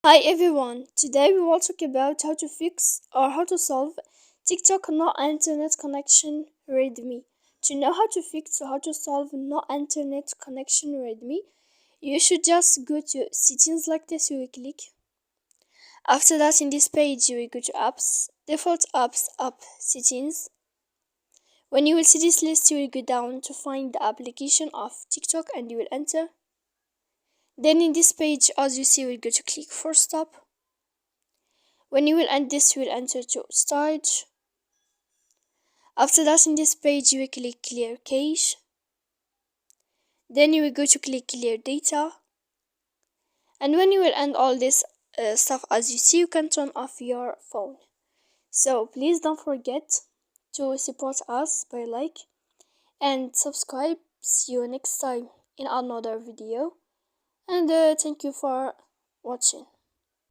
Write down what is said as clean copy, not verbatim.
Hi everyone, today we will talk about how to fix or how to solve TikTok no internet connection Redmi. To know how to fix or how to solve no internet connection Redmi, you should just go to settings like this. You will click. After that, in this page, you will go to apps, default apps, app settings. When you will see this list, you will go down to find the application of TikTok and you will enter. Then in this page, as you see, you will go to click for stop. When you will end this, you will enter to storage. After that, in this page, you will click clear cache. Then you will go to click clear data. And when you will end all this stuff, as you see, you can turn off your phone. So please don't forget to support us by like and subscribe. See you next time in another video. And thank you for watching.